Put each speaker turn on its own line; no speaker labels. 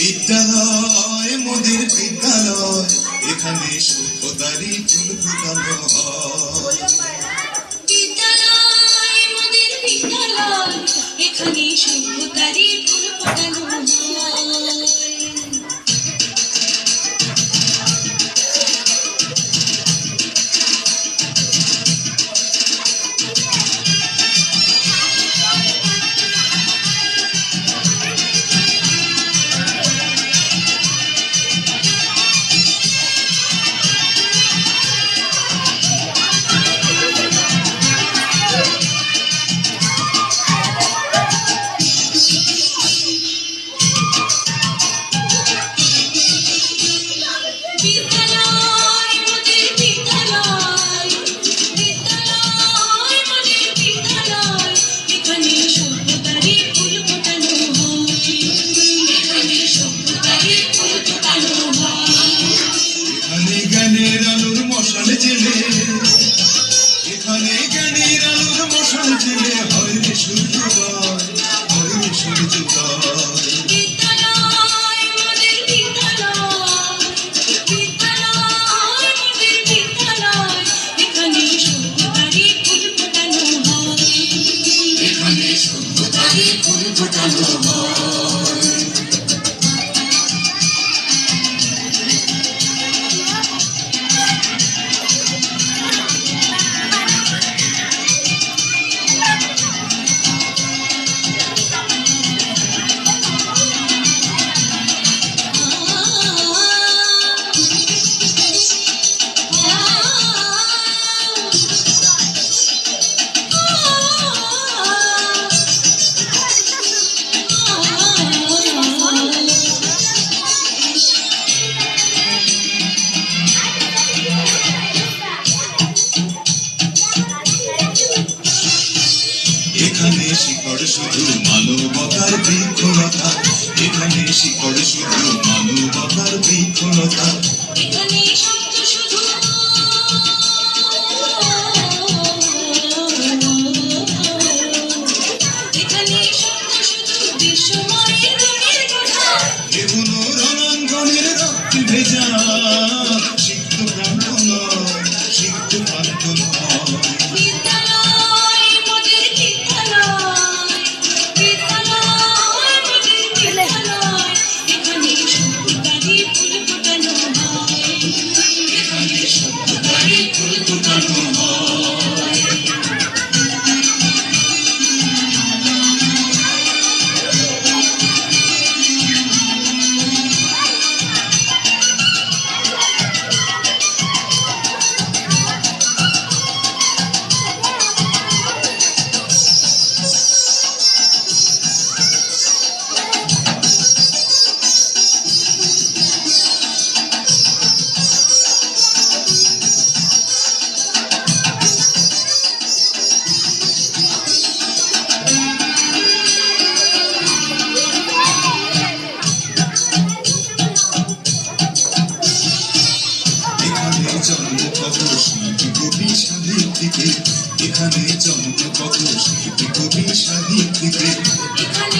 বিদ্যালয় মোদের বিদ্যালয়, এখানে সভ্যতারই ফুল ফোটানো হয়।
বিদ্যালয় মোদের বিদ্যালয়, এখানে সভ্যতারই ফুল ফোটানো হয়। বিদ্যালয় মোদের বিদ্যালয়, বিদ্যালয় মোদের বিদ্যালয়, এখানে সভ্যতারই ফুল ফোটানো হয়। এখানে সভ্যতারই ফুল ফোটানো হয়।
এখানে জ্ঞানের আলোর মশাল জেলে, এখানে জ্ঞানের আলোর মশাল জেলে হয় রে সূর্যোদয়, হয় রে সূর্যোদয়।
বিদ্যালয় মোদের বিদ্যালয়, বিদ্যালয় মোদের বিদ্যালয়, এখানে সভ্যতারই ফুল ফোটানো হয়।
এখানে সভ্যতারই ফুল ফোটানো হয়। এখানে শিকড় শুধু মানবতার বৃক্ষলতা, এখানে শিকড় শুধু মানবতার বৃক্ষলতা।
এখানে শব্দ শুধু এখানে শব্দ শুধু বিশ্বময়ের গুণের কথা।
এগুলো রণাঙ্গনের রক্ত ভেজা, সিক্ত প্রান্ত নয়, সিক্ত প্রান্ত নয়।
বিদ্যালয় মোদের বিদ্যালয়, বিদ্যালয় মোদের বিদ্যালয়, এখানে সভ্যতারই ফুল ফোটানো হয়।
এখানে সভ্যতারই ফুল ফোটানো হয়। এখানে জন্ম কত শিল্পী কবি সাহিত্যিকের, এখানে জন্ম কত শিল্পী কবি সাহিত্যিকের।
এখানে